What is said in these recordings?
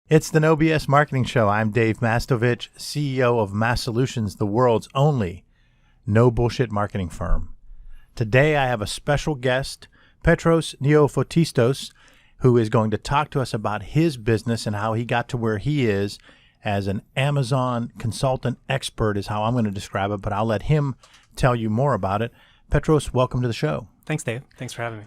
It's the No BS Marketing Show. I'm Dave Mastovich, CEO of Massolutions, the world's only no bullshit marketing firm. Today I have a special guest, Petros Neofotistos, who is going to talk to us about his business and how he got to where he is as an Amazon consultant expert is how I'm going to describe it, but I'll let him tell you more about it. Petros, welcome to the show. Thanks, Dave. Thanks for having me.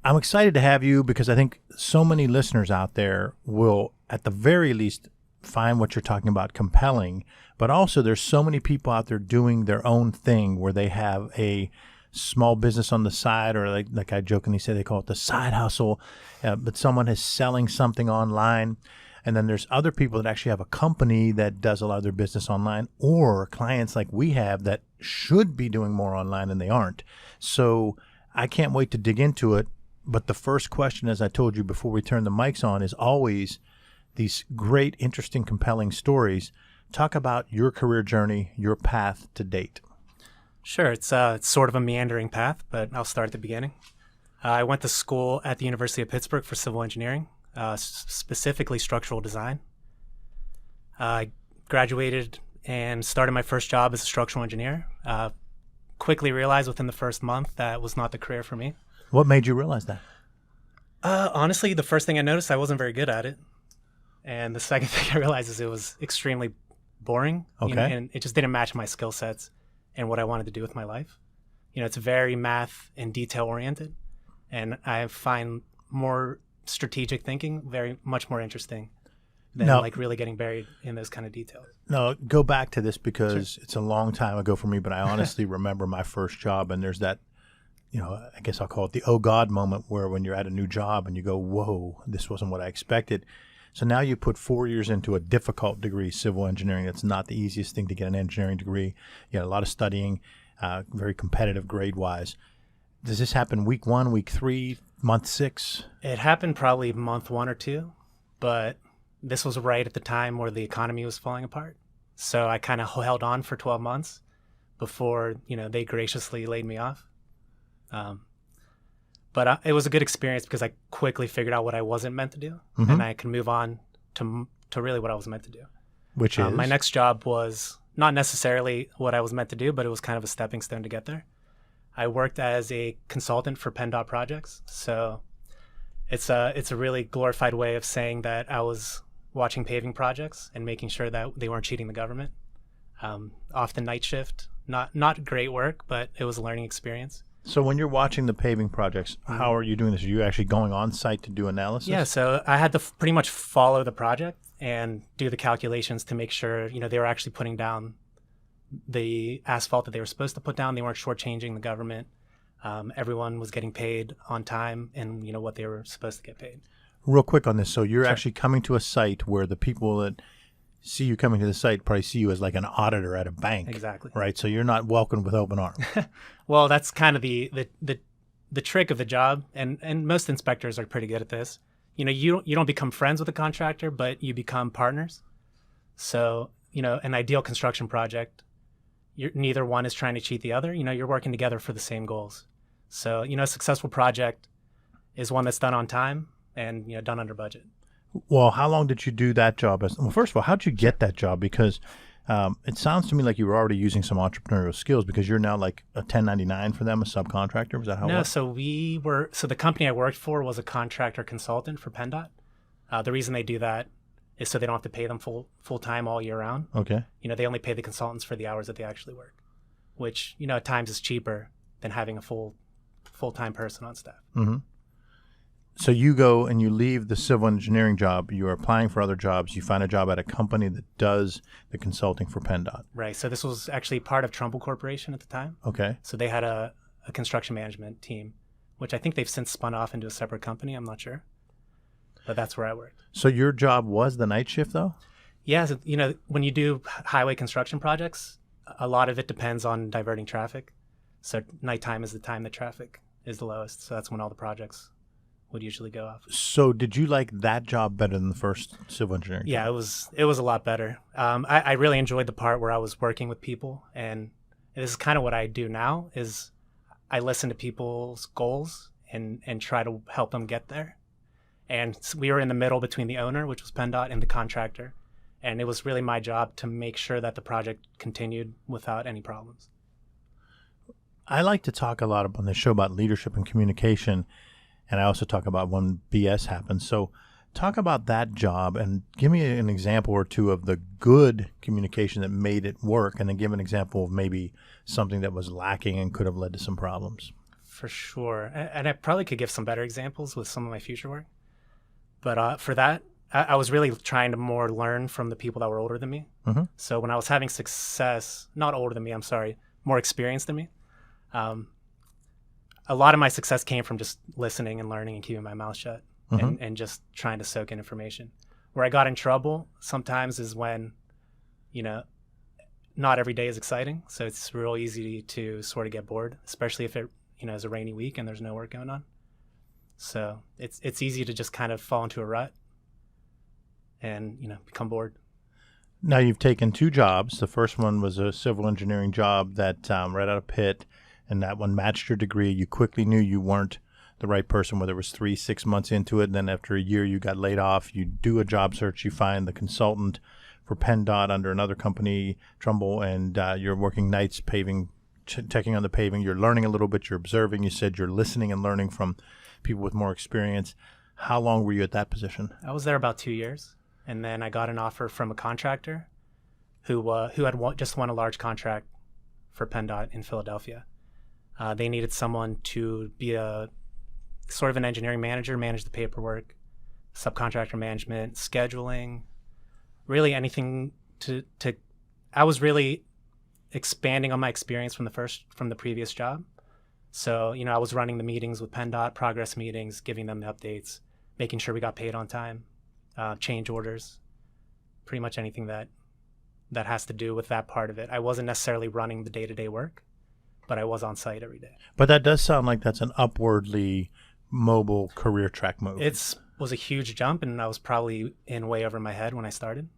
I'm excited to have you because I think so many listeners out there will, at the very least, find what you're talking about compelling, but also there's so many people out there doing their own thing where they have a small business on the side, or like I jokingly say, they call it the side hustle, but someone is selling something online. And then there's other people that actually have a company that does a lot of their business online, or clients like we have that should be doing more online and they aren't. So I can't wait to dig into it. But the first question, as I told you before we turn the mics on, is always these great, interesting, compelling stories. Talk about your career journey, your path to date. Sure. It's sort of a meandering path, but I'll start at the beginning. I went to school at the University of Pittsburgh for civil engineering, specifically structural design. I graduated and started my first job as a structural engineer. Quickly realized within the first month that was not the career for me. What made you realize that? Honestly, the first thing I noticed, I wasn't very good at it. And the second thing I realized is it was extremely boring. Okay. And it just didn't match my skill sets and what I wanted to do with my life. It's very math and detail oriented. And I find more strategic thinking very much more interesting than really getting buried in those kind of details. No, go back to this because Sure. It's a long time ago for me, but I honestly remember my first job, and there's that, I guess I'll call it the oh God moment where when you're at a new job and you go, whoa, this wasn't what I expected. So now you put 4 years into a difficult degree, civil engineering. It's not the easiest thing to get an engineering degree. You had a lot of studying, very competitive grade-wise. Does this happen week 1, week 3, month 6? It happened probably month 1 or 2, but this was right at the time where the economy was falling apart. So I kind of held on for 12 months before, they graciously laid me off. But it was a good experience because I quickly figured out what I wasn't meant to do, and I could move on to really what I was meant to do. Which is? My next job was not necessarily what I was meant to do, but it was kind of a stepping stone to get there. I worked as a consultant for PennDOT projects, so it's a really glorified way of saying that I was watching paving projects and making sure that they weren't cheating the government. Often night shift, not great work, but it was a learning experience. So when you're watching the paving projects, how are you doing this? Are you actually going on site to do analysis? Yeah, so I had to pretty much follow the project and do the calculations to make sure, they were actually putting down the asphalt that they were supposed to put down. They weren't shortchanging the government. Everyone was getting paid on time and, what they were supposed to get paid. Real quick on this. So you're Sure. actually coming to a site where the people that see you coming to the site probably see you as like an auditor at a bank. Exactly. Right? So you're not welcomed with open arms. Well, that's kind of the trick of the job, and most inspectors are pretty good at this. You don't become friends with a contractor, but you become partners. So, an ideal construction project, neither one is trying to cheat the other. You're working together for the same goals. So, a successful project is one that's done on time and, done under budget. Well, how long did you do that job? Well, first of all, how did you get that job? Because it sounds to me like you were already using some entrepreneurial skills because you're now like a 1099 for them, a subcontractor. Was that how it was? No, so the company I worked for was a contractor consultant for PennDOT. The reason they do that is so they don't have to pay them full time all year round. Okay. They only pay the consultants for the hours that they actually work, which, at times is cheaper than having a full-time person on staff. Mm-hmm. So you go and you leave the civil engineering job. You're applying for other jobs. You find a job at a company that does the consulting for PennDOT. Right. So this was actually part of Trumbull Corporation at the time. Okay. So they had a construction management team, which I think they've since spun off into a separate company. I'm not sure. But that's where I worked. So your job was the night shift, though? Yeah. So, when you do highway construction projects, a lot of it depends on diverting traffic. So nighttime is the time that traffic is the lowest. So that's when all the projects would usually go off. So did you like that job better than the first civil engineering Yeah, job? it was a lot better. I really enjoyed the part where I was working with people, and this is kind of what I do now is I listen to people's goals and try to help them get there. And we were in the middle between the owner, which was PennDOT, and the contractor. And it was really my job to make sure that the project continued without any problems. I like to talk a lot on the show about leadership and communication, and I also talk about when BS happens. So talk about that job and give me an example or two of the good communication that made it work, and then give an example of maybe something that was lacking and could have led to some problems. For sure. And I probably could give some better examples with some of my future work. But for that, I was really trying to more learn from the people that were older than me. Mm-hmm. So when I was having success, not older than me, I'm sorry, more experienced than me, a lot of my success came from just listening and learning and keeping my mouth shut, and just trying to soak in information. Where I got in trouble sometimes is when, not every day is exciting. So it's real easy to sort of get bored, especially if it, is a rainy week and there's no work going on. So it's easy to just kind of fall into a rut and, become bored. Now you've taken 2 jobs. The first one was a civil engineering job that right out of Pitt, and that one matched your degree. You quickly knew you weren't the right person, whether it was 3-6 months into it, and then after a year you got laid off. You do a job search, you find the consultant for PennDOT under another company, Trumbull, and you're working nights paving, checking on the paving. You're learning a little bit, you're observing. You said you're listening and learning from people with more experience. How long were you at that position? I was there about 2 years, and then I got an offer from a contractor who had just won a large contract for PennDOT in Philadelphia. They needed someone to be a sort of an engineering manager, manage the paperwork, subcontractor management, scheduling, really anything I was really expanding on my experience from the previous job. So, I was running the meetings with PennDOT, progress meetings, giving them the updates, making sure we got paid on time, change orders, pretty much anything that has to do with that part of it. I wasn't necessarily running the day-to-day work, but I was on site every day. But that does sound like that's an upwardly mobile career track move. It was a huge jump, and I was probably in way over my head when I started.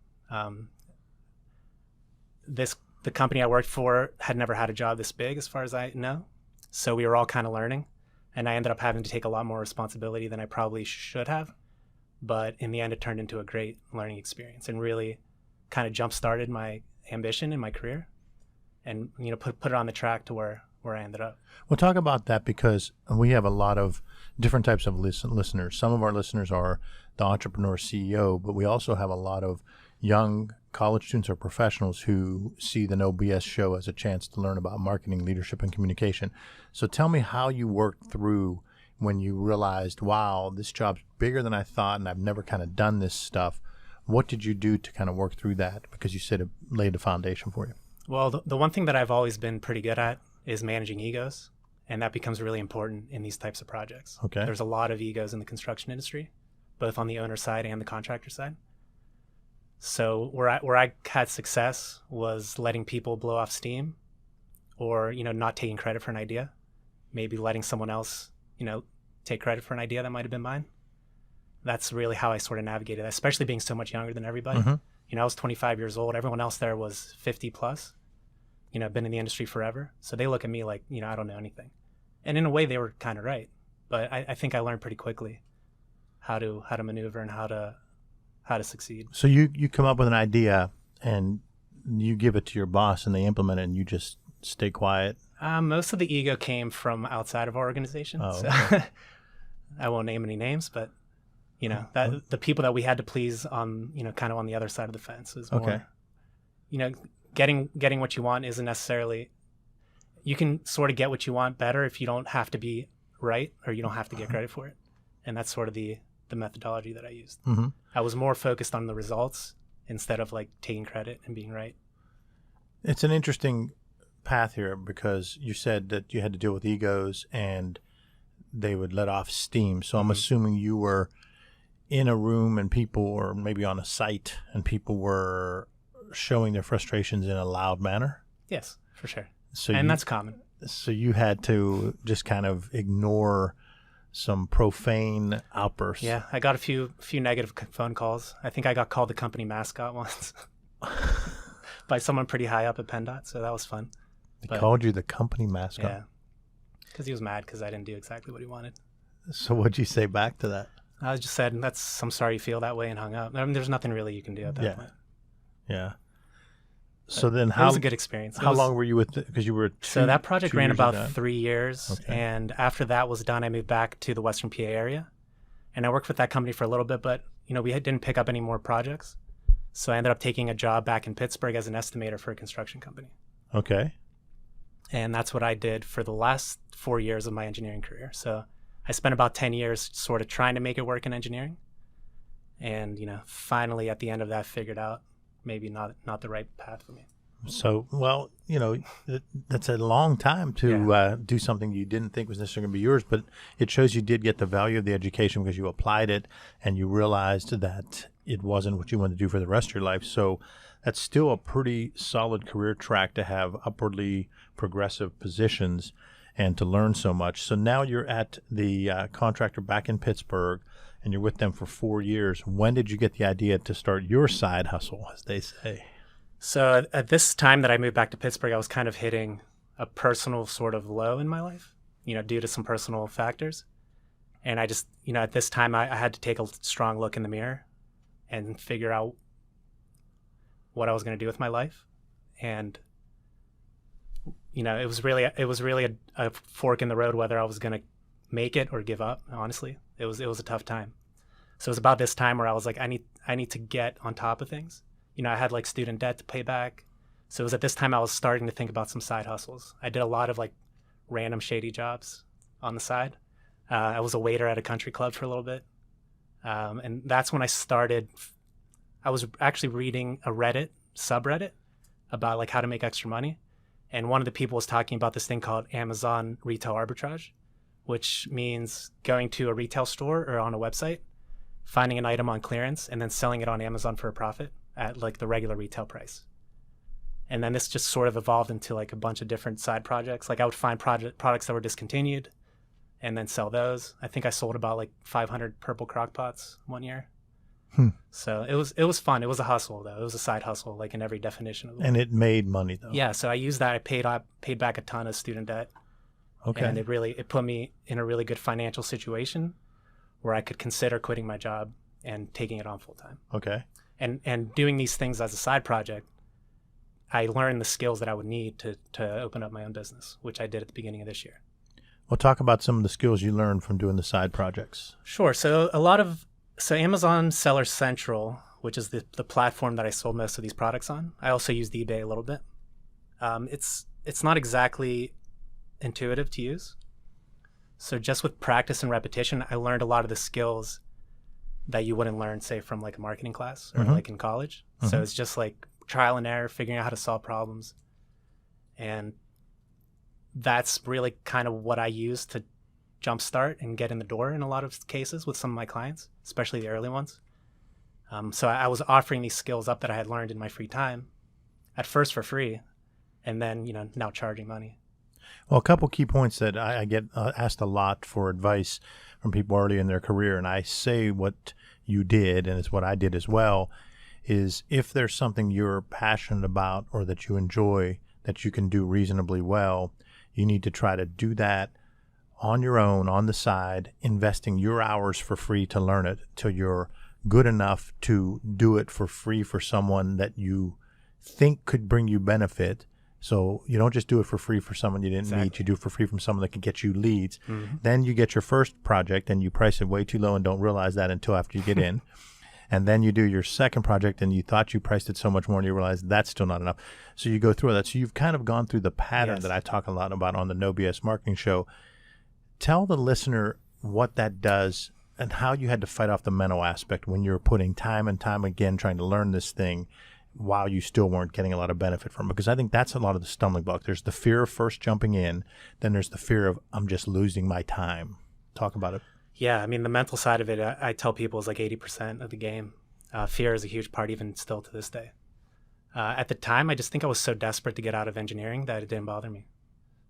The company I worked for had never had a job this big, as far as I know. So we were all kind of learning, and I ended up having to take a lot more responsibility than I probably should have. But in the end, it turned into a great learning experience and really kind of jump-started my ambition in my career, and put it on the track to where I ended up. We'll talk about that because we have a lot of different types of listeners. Some of our listeners are the entrepreneur CEO, but we also have a lot of young college students or professionals who see the No BS show as a chance to learn about marketing, leadership, and communication. So tell me how you worked through when you realized, wow, this job's bigger than I thought, and I've never kind of done this stuff. What did you do to kind of work through that? Because you said it laid the foundation for you. Well, the one thing that I've always been pretty good at is managing egos, and that becomes really important in these types of projects. Okay. There's a lot of egos in the construction industry, both on the owner side and the contractor side. So where I had success was letting people blow off steam, or not taking credit for an idea, maybe letting someone else take credit for an idea that might have been mine. That's really how I sort of navigated that, especially being so much younger than everybody. I was 25 years old. Everyone else there was 50 plus, been in the industry forever. So they look at me like, I don't know anything. And in a way they were kind of right. But I think I learned pretty quickly how to maneuver and how to succeed. So you come up with an idea and you give it to your boss and they implement it and you just stay quiet? Most of the ego came from outside of our organization. Oh, so okay. I won't name any names, but that the people that we had to please on, kind of on the other side of the fence was more, getting what you want isn't necessarily, you can sort of get what you want better if you don't have to be right, or you don't have to get credit for it. And that's sort of the methodology that I used. Mm-hmm. I was more focused on the results instead of like taking credit and being right. It's an interesting path here because you said that you had to deal with egos and they would let off steam. So I'm assuming you were in a room and people, or maybe on a site, and people were showing their frustrations in a loud manner. Yes, for sure. And that's common. So you had to just kind of ignore some profane outbursts. Yeah, I got a few negative phone calls. I think I got called the company mascot once by someone pretty high up at PennDOT, so that was fun. They called you the company mascot? Yeah, because he was mad because I didn't do exactly what he wanted. So what'd you say back to that? I just said, I'm sorry you feel that way, and hung up. I mean, there's nothing really you can do at that point. Yeah. So then it was a good experience. How long were you with it? Because you were So that project ran about 3 years. Okay. And after that was done, I moved back to the Western PA area. And I worked with that company for a little bit, but we didn't pick up any more projects. So I ended up taking a job back in Pittsburgh as an estimator for a construction company. Okay. And that's what I did for the last 4 years of my engineering career. So I spent about 10 years sort of trying to make it work in engineering. And, finally at the end of that figured out maybe not the right path for me. So, well, that's a long time to do something you didn't think was necessarily going to be yours, but it shows you did get the value of the education because you applied it and you realized that it wasn't what you wanted to do for the rest of your life. So that's still a pretty solid career track to have upwardly progressive positions and to learn so much. So now you're at the contractor back in Pittsburgh and you're with them for 4 years. When did you get the idea to start your side hustle, as they say? So at this time that I moved back to Pittsburgh, I was kind of hitting a personal sort of low in my life, due to some personal factors. And I just, at this time, I had to take a strong look in the mirror and figure out what I was going to do with my life. And, it was really a fork in the road whether I was going to make it or give up, honestly. It was a tough time. So it was about this time where I was like, I need to get on top of things. I had like student debt to pay back. So it was at this time I was starting to think about some side hustles. I did a lot of like random shady jobs on the side. I was a waiter at a country club for a little bit. And that's when I was actually reading a Reddit subreddit about like how to make extra money. And one of the people was talking about this thing called Amazon retail arbitrage, which means going to a retail store or on a website, finding an item on clearance and then selling it on Amazon for a profit at like the regular retail price. And then this just sort of evolved into like a bunch of different side projects. Like I would find products that were discontinued and then sell those. I think I sold about like 500 purple crock pots one year. So it was fun. It was a hustle though. It was a side hustle, like in every definition of it. And it made money though. Yeah. So I used that. I paid back a ton of student debt. Okay. And it put me in a really good financial situation where I could consider quitting my job and taking it on full time. Okay. And doing these things as a side project, I learned the skills that I would need to open up my own business, which I did at the beginning of this year. Well, talk about some of the skills you learned from doing the side projects. Sure. So Amazon Seller Central, which is the platform that I sold most of these products on. I also used eBay a little bit. It's not exactly intuitive to use. So just with practice and repetition, I learned a lot of the skills that you wouldn't learn, say, from like a marketing class or like in college. So it's just like trial and error, figuring out how to solve problems. And that's really kind of what I use to jumpstart and get in the door in a lot of cases with some of my clients, especially the early ones. So I was offering these skills up that I had learned in my free time, at first for free, and then, now charging money. Well, a couple key points that I get asked a lot for advice from people early in their career, and I say what you did, and it's what I did as well, is if there's something you're passionate about or that you enjoy that you can do reasonably well, you need to try to do that on your own, on the side, investing your hours for free to learn it till you're good enough to do it for free for someone that you think could bring you benefit. So you don't just do it for free for someone you didn't meet. You do it for free from someone that can get you leads. Then you get your first project and you price it way too low and don't realize that until after you get in. And then you do your second project and you thought you priced it so much more and you realize that's still not enough. So you go through that. So you've kind of gone through the pattern that I talk a lot about on the No BS Marketing Show. Tell the listener what that does and how you had to fight off the mental aspect when you're putting time and time again trying to learn this thing while you still weren't getting a lot of benefit from it. Because I think that's a lot of the stumbling block. There's the fear of first jumping in. Then there's the fear of I'm just losing my time. Talk about it. Yeah, I mean, the mental side of it, I tell people is like 80% of the game. Fear is a huge part, even still to this day. At the time, I just think I was so desperate to get out of engineering that it didn't bother me.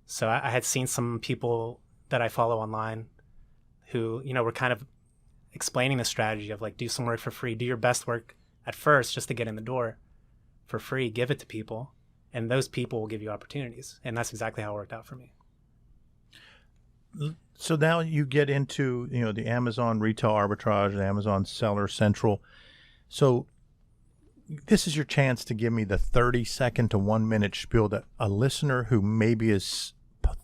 So I had seen some people that I follow online who, were kind of explaining the strategy of like, do some work for free, do your best work at first just to get in the door for free, give it to people, and those people will give you opportunities. And that's exactly how it worked out for me. So now you get into, the Amazon retail arbitrage, the Amazon seller central. So this is your chance to give me the 30-second to 1-minute spiel that a listener who maybe is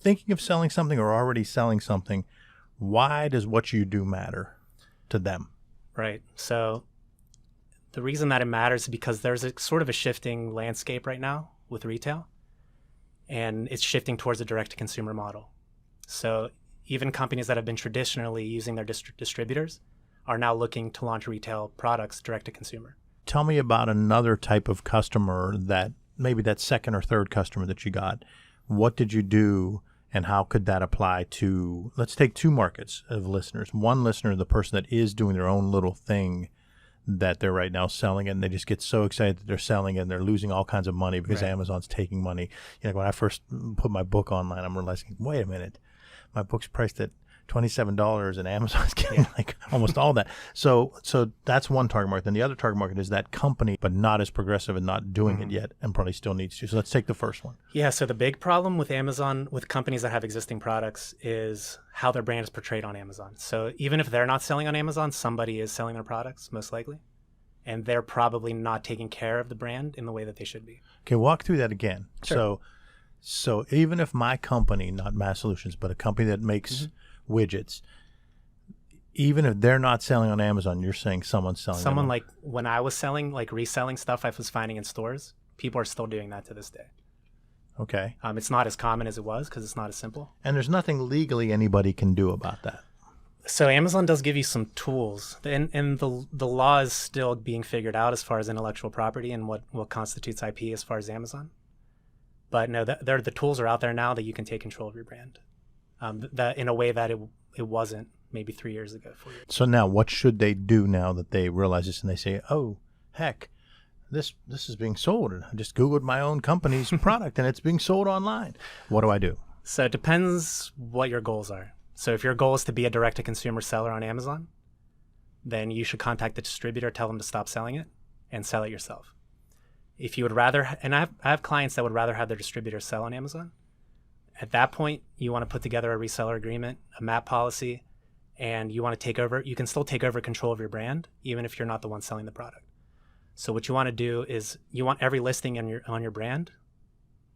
thinking of selling something or already selling something, why does what you do matter to them? Right. So the reason that it matters is because there's a sort of a shifting landscape right now with retail, and it's shifting towards a direct-to-consumer model. So even companies that have been traditionally using their distributors are now looking to launch retail products direct-to-consumer. Tell me about another type of customer that maybe that second or third customer that you got. What did you do and how could that apply to, let's take two markets of listeners. One listener, the person that is doing their own little thing that they're right now selling it, and they just get so excited that they're selling it and they're losing all kinds of money because Amazon's taking money. When I first put my book online, I'm realizing, wait a minute, my book's priced at $27 and Amazon's getting like almost all that. So that's one target market. Then the other target market is that company, but not as progressive and not doing it yet and probably still needs to. So let's take the first one. Yeah. So the big problem with Amazon, with companies that have existing products, is how their brand is portrayed on Amazon. So even if they're not selling on Amazon, somebody is selling their products, most likely. And they're probably not taking care of the brand in the way that they should be. Okay, walk through that again. Sure. So even if my company, not Massolutions, but a company that makes widgets, even if they're not selling on Amazon, you're saying someone's selling. Someone like when I was selling, like reselling stuff I was finding in stores, people are still doing that to this day. Okay. It's not as common as it was because it's not as simple. And there's nothing legally anybody can do about that. So Amazon does give you some tools, and the law is still being figured out as far as intellectual property and what constitutes IP as far as Amazon. But no, the tools are out there now that you can take control of your brand, that in a way that it wasn't maybe 3 years ago, 4 years. So now, what should they do now that they realize this and they say, "Oh, heck, this is being sold. I just Googled my own company's product and it's being sold online. What do I do?" So it depends what your goals are. So if your goal is to be a direct-to-consumer seller on Amazon, then you should contact the distributor, tell them to stop selling it, and sell it yourself. If you would rather, and I have clients that would rather have their distributor sell on Amazon, at that point, you want to put together a reseller agreement, a MAP policy, and you want to take over. You can still take over control of your brand, even if you're not the one selling the product. So what you want to do is you want every listing on your brand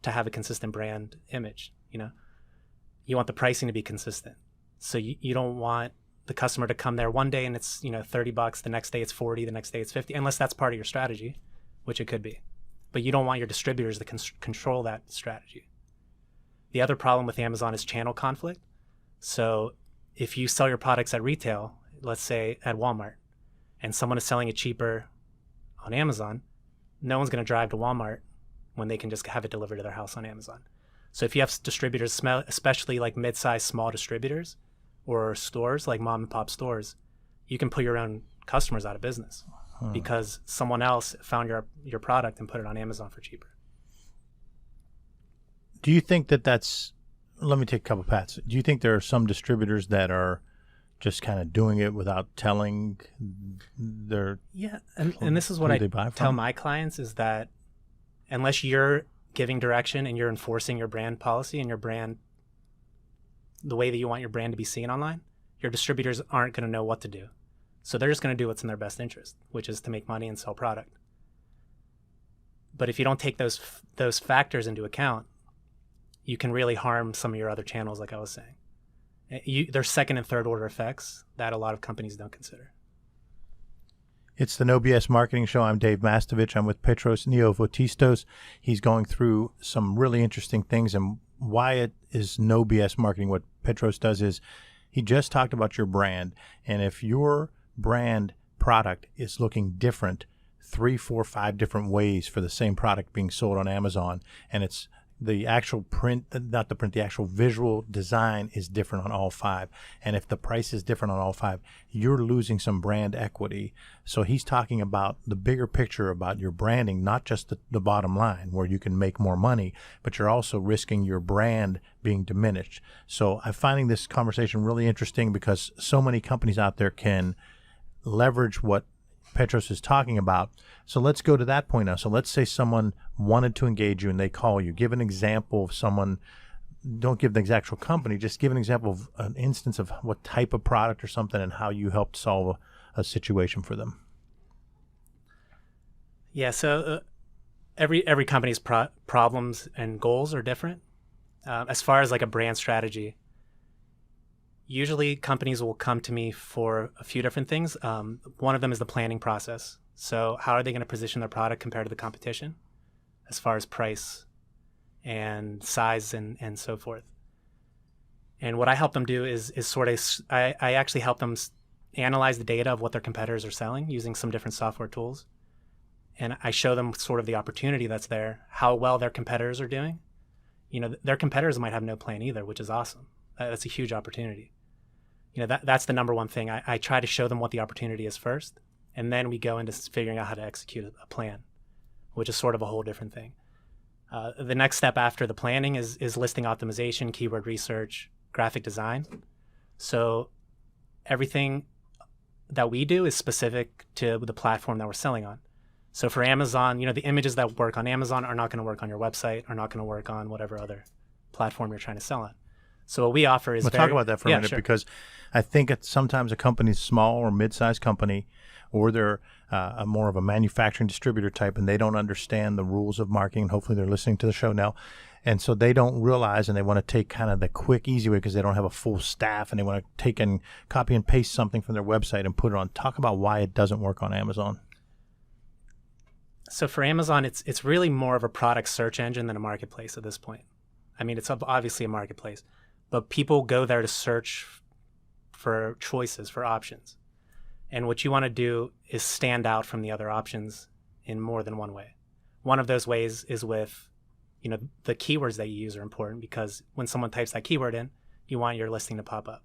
to have a consistent brand image. You want the pricing to be consistent. So you don't want the customer to come there one day and it's $30, the next day it's 40, the next day it's 50, unless that's part of your strategy, which it could be. But you don't want your distributors to control that strategy. The other problem with Amazon is channel conflict. So if you sell your products at retail, let's say at Walmart, and someone is selling it cheaper on Amazon, no one's going to drive to Walmart when they can just have it delivered to their house on Amazon. So if you have distributors, especially like mid-sized small distributors or stores like mom and pop stores, you can put your own customers out of business because someone else found your product and put it on Amazon for cheaper. Do you think that's, let me take a couple pats. Do you think there are some distributors that are just kind of doing it without telling their... Yeah, and this is what I tell my clients is that unless you're giving direction and you're enforcing your brand policy and your brand, the way that you want your brand to be seen online, your distributors aren't going to know what to do. So they're just going to do what's in their best interest, which is to make money and sell product. But if you don't take those factors into account, you can really harm some of your other channels, like I was saying. There's second and third order effects that a lot of companies don't consider. It's the No BS Marketing Show. I'm Dave Mastovich. I'm with Petros, Neofotistos. He's going through some really interesting things and why it is No BS Marketing. What Petros does is he just talked about your brand. And if your brand product is looking different 3, 4, 5 different ways for the same product being sold on Amazon, and it's the actual print, not the print, the actual visual design is different on all 5. And if the price is different on all 5, you're losing some brand equity. So he's talking about the bigger picture about your branding, not just the bottom line where you can make more money, but you're also risking your brand being diminished. So I'm finding this conversation really interesting because so many companies out there can leverage what Petros is talking about. So let's go to that point now. So let's say someone wanted to engage you and they call you. Give an example of someone don't give the actual company, just give an example of an instance of what type of product or something and how you helped solve a situation for them. Yeah, so every company's problems and goals are different. As far as like a brand strategy, usually companies will come to me for a few different things. One of them is the planning process. So how are they going to position their product compared to the competition as far as price and size and so forth. And what I help them do is sort of, I actually help them analyze the data of what their competitors are selling using some different software tools. And I show them sort of the opportunity that's there, how well their competitors are doing. You know, their competitors might have no plan either, which is awesome. That's a huge opportunity. You know, that's the number one thing. I try to show them what the opportunity is first, and then we go into figuring out how to execute a plan, which is sort of a whole different thing. The next step after the planning is listing optimization, keyword research, graphic design. So everything that we do is specific to the platform that we're selling on. So for Amazon, you know, the images that work on Amazon are not going to work on your website, are not going to work on whatever other platform you're trying to sell on. So what we offer is talk about that for a minute, sure. Because I think sometimes a company's small or mid-sized company, or they're more of a manufacturing distributor type, and they don't understand the rules of marketing. Hopefully they're listening to the show now. And so they don't realize, and they want to take kind of the quick, easy way because they don't have a full staff, and they want to take and copy and paste something from their website and put it on. Talk about why it doesn't work on Amazon. So for Amazon, it's really more of a product search engine than a marketplace at this point. I mean, it's obviously a marketplace, but people go there to search for choices, for options. And what you want to do is stand out from the other options in more than one way. One of those ways is with, you know, the keywords that you use are important because when someone types that keyword in, you want your listing to pop up.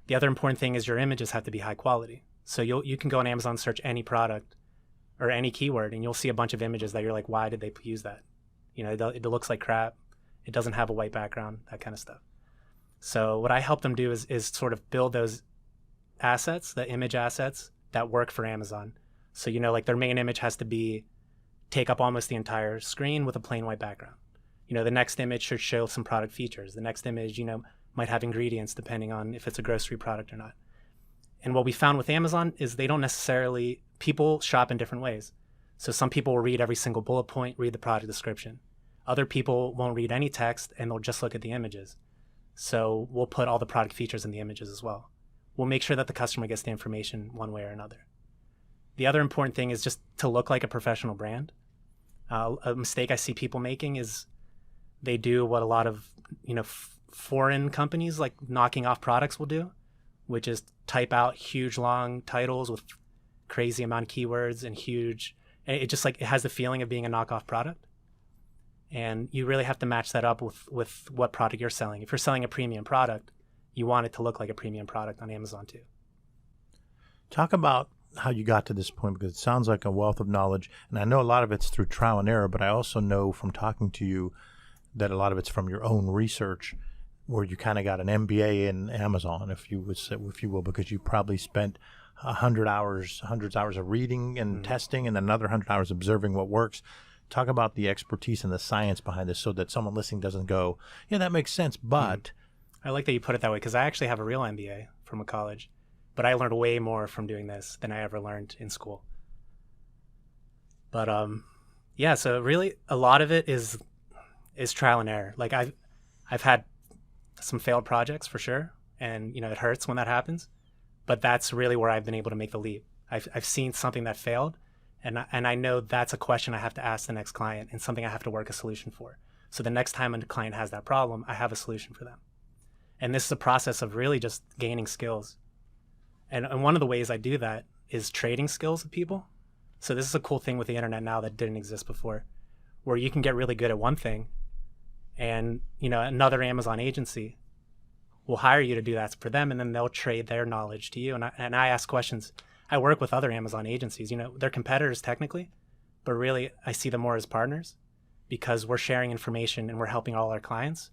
The other important thing is your images have to be high quality. So you can go on Amazon, search any product or any keyword, and you'll see a bunch of images that you're like, why did they use that? You know, it looks like crap. It doesn't have a white background, that kind of stuff. So what I help them do is sort of build those assets, the image assets that work for Amazon. So, you know, like their main image has to take up almost the entire screen with a plain white background. You know, the next image should show some product features. The next image, you know, might have ingredients depending on if it's a grocery product or not. And what we found with Amazon is they don't necessarily, people shop in different ways. So some people will read every single bullet point, read the product description. Other people won't read any text and they'll just look at the images. So we'll put all the product features in the images as well. We'll make sure that the customer gets the information one way or another. The other important thing is just to look like a professional brand. A mistake I see people making is they do what a lot of, you know, foreign companies like knocking off products will do, which is type out huge long titles with crazy amount of keywords and it just like, it has the feeling of being a knockoff product. And you really have to match that up with what product you're selling. If you're selling a premium product, you want it to look like a premium product on Amazon too. Talk about how you got to this point, because it sounds like a wealth of knowledge. And I know a lot of it's through trial and error, but I also know from talking to you that a lot of it's from your own research, where you kind of got an MBA in Amazon, if you will, because you probably spent hundreds of hours of reading and testing, and another 100 hours observing what works. Talk about the expertise and the science behind this, so that someone listening doesn't go, yeah, that makes sense, but... I like that you put it that way, because I actually have a real MBA from a college, but I learned way more from doing this than I ever learned in school. But yeah, so really a lot of it is trial and error. Like I've had some failed projects for sure, and you know, it hurts when that happens, but that's really where I've been able to make the leap. I've seen something that failed, and I know that's a question I have to ask the next client and something I have to work a solution for. So the next time a client has that problem, I have a solution for them. And this is a process of really just gaining skills. And one of the ways I do that is trading skills with people. So this is a cool thing with the internet now that didn't exist before, where you can get really good at one thing, and you know, another Amazon agency will hire you to do that for them, and then they'll trade their knowledge to you. And I ask questions. I work with other Amazon agencies. You know, they're competitors technically, but really I see them more as partners, because we're sharing information and we're helping all our clients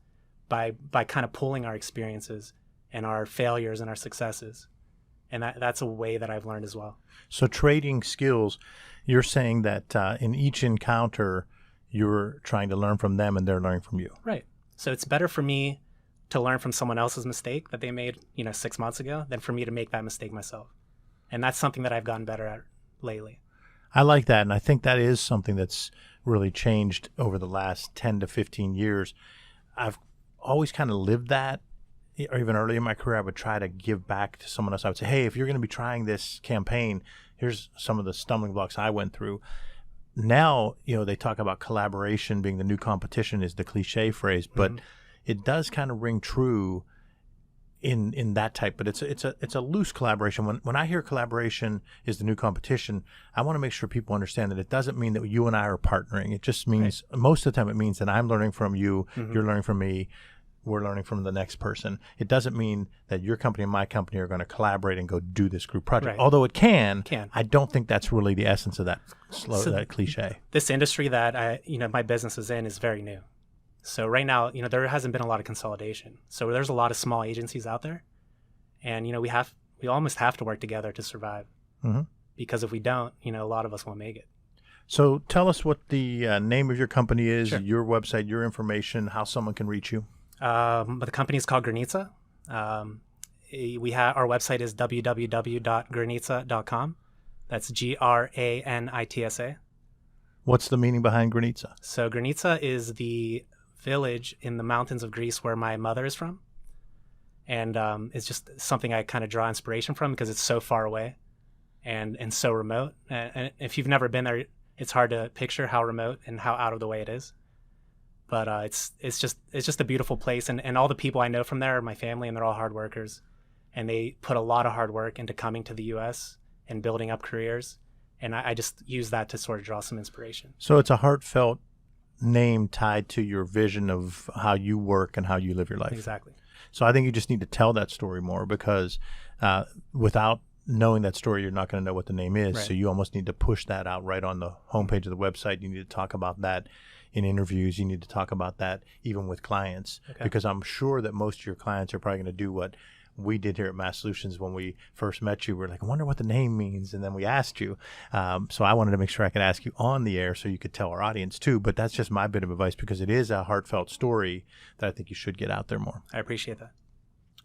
by kind of pooling our experiences and our failures and our successes. And that's a way that I've learned as well. So trading skills, you're saying that in each encounter, you're trying to learn from them and they're learning from you. Right. So it's better for me to learn from someone else's mistake that they made, 6 months ago than for me to make that mistake myself. And that's something that I've gotten better at lately. I like that. And I think that is something that's really changed over the last 10 to 15 years. I've always kind of lived that, or even early in my career, I would try to give back to someone else. I would say, hey, if you're going to be trying this campaign, here's some of the stumbling blocks I went through. Now, they talk about collaboration being the new competition is the cliche phrase, but it does kind of ring true in that type, but it's a loose collaboration. When I hear collaboration is the new competition, I want to make sure people understand that it doesn't mean that you and I are partnering. It just means most of the time it means that I'm learning from you, you're learning from me, we're learning from the next person. It doesn't mean that your company and my company are going to collaborate and go do this group project. Although it can. I don't think that's really the essence of that that cliche. This industry that my business is in is very new. So right now, there hasn't been a lot of consolidation. So there's a lot of small agencies out there, and we almost have to work together to survive. Because if we don't, a lot of us won't make it. So tell us what the name of your company is, Sure. your website, your information, how someone can reach you. But the company is called Granitsa. Our website is www.granitsa.com. That's Granitsa. What's the meaning behind Granitsa? So Granitsa is the village in the mountains of Greece where my mother is from. And it's just something I kind of draw inspiration from because it's so far away and so remote. And if you've never been there, it's hard to picture how remote and how out of the way it is. But it's just a beautiful place. And all the people I know from there are my family, and they're all hard workers. And they put a lot of hard work into coming to the U.S. and building up careers. And I just use that to sort of draw some inspiration. So it's a heartfelt name tied to your vision of how you work and how you live your life. Exactly. So I think you just need to tell that story more because without knowing that story, you're not going to know what the name is. Right. So you almost need to push that out right on the homepage of the website. You need to talk about that in interviews. You need to talk about that even with clients because I'm sure that most of your clients are probably going to do what we did here at Massolutions when we first met you. We're like, I wonder what the name means. And then we asked you. So I wanted to make sure I could ask you on the air so you could tell our audience too. But that's just my bit of advice because it is a heartfelt story that I think you should get out there more. I appreciate that.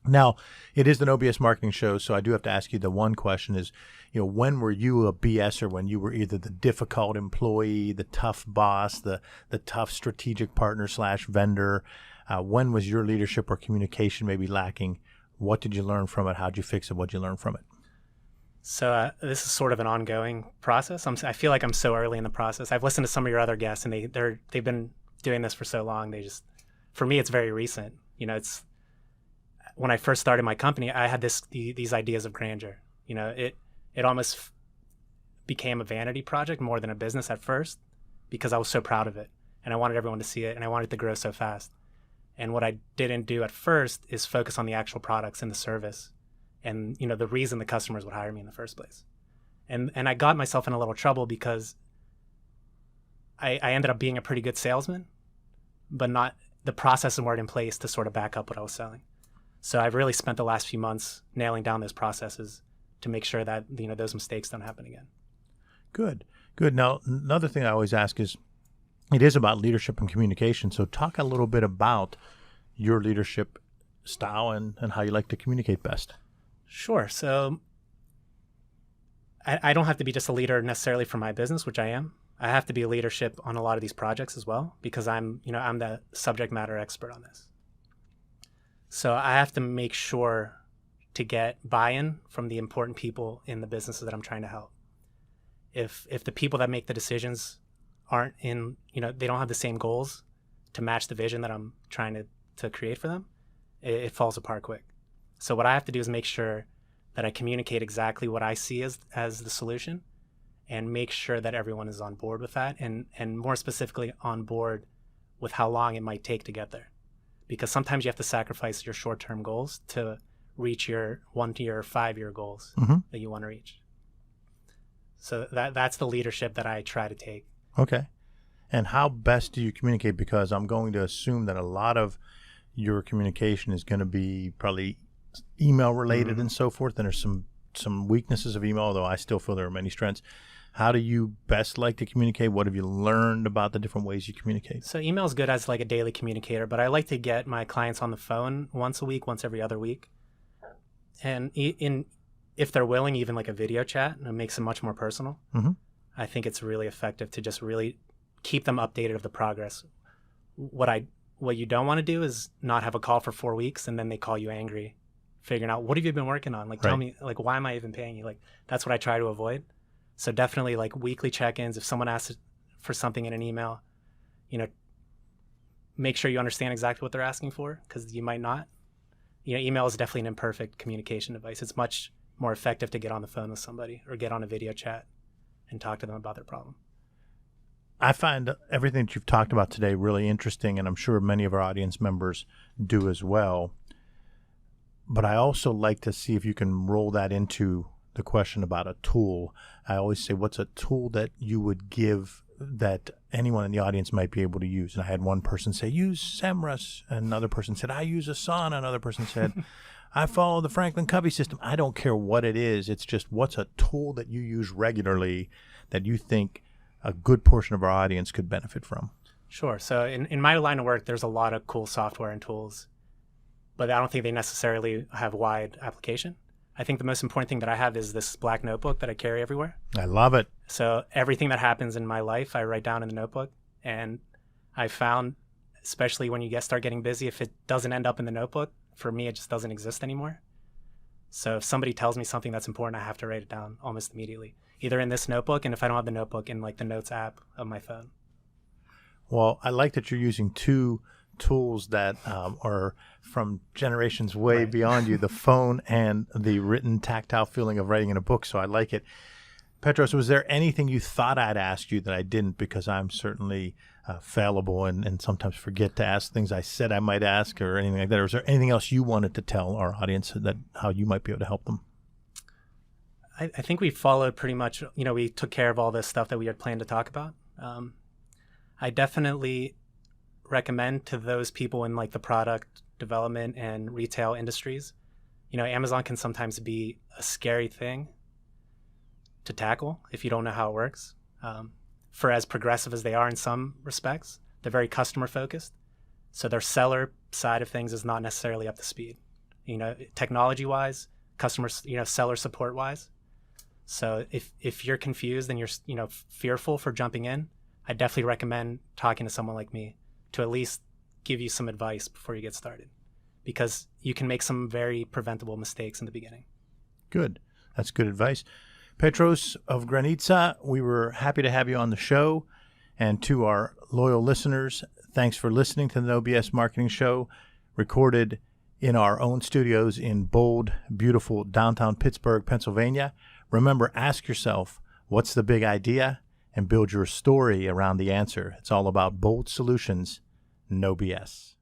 Now, it is an OBS marketing show, so I do have to ask you the one question is, when were you a BSer when you were either the difficult employee, the tough boss, the tough strategic partner / vendor? When was your leadership or communication maybe lacking? What did you learn from it? How did you fix it? What did you learn from it? So this is sort of an ongoing process. I feel like I'm so early in the process. I've listened to some of your other guests, and they've been doing this for so long. For me, it's very recent. It's when I first started my company, I had these ideas of grandeur. It almost became a vanity project more than a business at first because I was so proud of it, and I wanted everyone to see it, and I wanted it to grow so fast. And what I didn't do at first is focus on the actual products and the service and, the reason the customers would hire me in the first place. And I got myself in a little trouble because I ended up being a pretty good salesman, but not the processes weren't in place to sort of back up what I was selling. So I've really spent the last few months nailing down those processes to make sure that, those mistakes don't happen again. Good. Now, another thing I always ask is, it is about leadership and communication. So talk a little bit about your leadership style and how you like to communicate best. Sure. So I don't have to be just a leader necessarily for my business, which I am. I have to be a leadership on a lot of these projects as well, because I'm the subject matter expert on this. So I have to make sure to get buy-in from the important people in the businesses that I'm trying to help. If the people that make the decisions aren't in, they don't have the same goals to match the vision that I'm trying to create for them, it falls apart quick. So what I have to do is make sure that I communicate exactly what I see as the solution and make sure that everyone is on board with that and more specifically on board with how long it might take to get there. Because sometimes you have to sacrifice your short-term goals to reach your 1-year or 5-year goals that you want to reach. So that's the leadership that I try to take. Okay. And how best do you communicate? Because I'm going to assume that a lot of your communication is going to be probably email related and so forth. And there's some some weaknesses of email, although I still feel there are many strengths. How do you best like to communicate? What have you learned about the different ways you communicate? So email is good as like a daily communicator, but I like to get my clients on the phone once a week, once every other week. And if they're willing, even like a video chat, it makes it much more personal. Mm-hmm. I think it's really effective to just really keep them updated of the progress. What you don't want to do is not have a call for 4 weeks and then they call you angry, figuring out, what have you been working on? Like, tell me, like, why am I even paying you? Like, that's what I try to avoid. So definitely like weekly check-ins. If someone asks for something in an email, make sure you understand exactly what they're asking for, because you might not. Email is definitely an imperfect communication device. It's much more effective to get on the phone with somebody or get on a video chat and talk to them about their problem. I find everything that you've talked about today really interesting, and I'm sure many of our audience members do as well. But I also like to see if you can roll that into the question about a tool. I always say, what's a tool that you would give that anyone in the audience might be able to use? And I had one person say, use SEMrush. Another person said, I use Asana. Another person said, I follow the Franklin Covey system. I don't care what it is. It's just, what's a tool that you use regularly that you think a good portion of our audience could benefit from? Sure. So in my line of work, there's a lot of cool software and tools, but I don't think they necessarily have wide application. I think the most important thing that I have is this black notebook that I carry everywhere. I love it. So everything that happens in my life, I write down in the notebook. And I found, especially when you start getting busy, if it doesn't end up in the notebook, for me, it just doesn't exist anymore. So if somebody tells me something that's important, I have to write it down almost immediately, either in this notebook, and if I don't have the notebook, in like the Notes app of my phone. Well, I like that you're using two tools that are from generations way beyond you, the phone and the written tactile feeling of writing in a book. So I like it. Petros, was there anything you thought I'd ask you that I didn't, because I'm certainly fallible and sometimes forget to ask things I said I might ask or anything like that? Or was there anything else you wanted to tell our audience that how you might be able to help them? I think we followed pretty much, we took care of all this stuff that we had planned to talk about. I definitely recommend to those people in like the product development and retail industries, Amazon can sometimes be a scary thing to tackle if you don't know how it works. For as progressive as they are in some respects, they're very customer focused. So their seller side of things is not necessarily up to speed, technology wise, customers, seller support wise. So if you're confused and you're, fearful for jumping in, I definitely recommend talking to someone like me to at least give you some advice before you get started, because you can make some very preventable mistakes in the beginning. Good. That's good advice. Petros of Granitsa, we were happy to have you on the show. And to our loyal listeners, thanks for listening to the No BS Marketing Show, recorded in our own studios in bold, beautiful downtown Pittsburgh, Pennsylvania. Remember, ask yourself, what's the big idea? And build your story around the answer. It's all about bold solutions, no BS.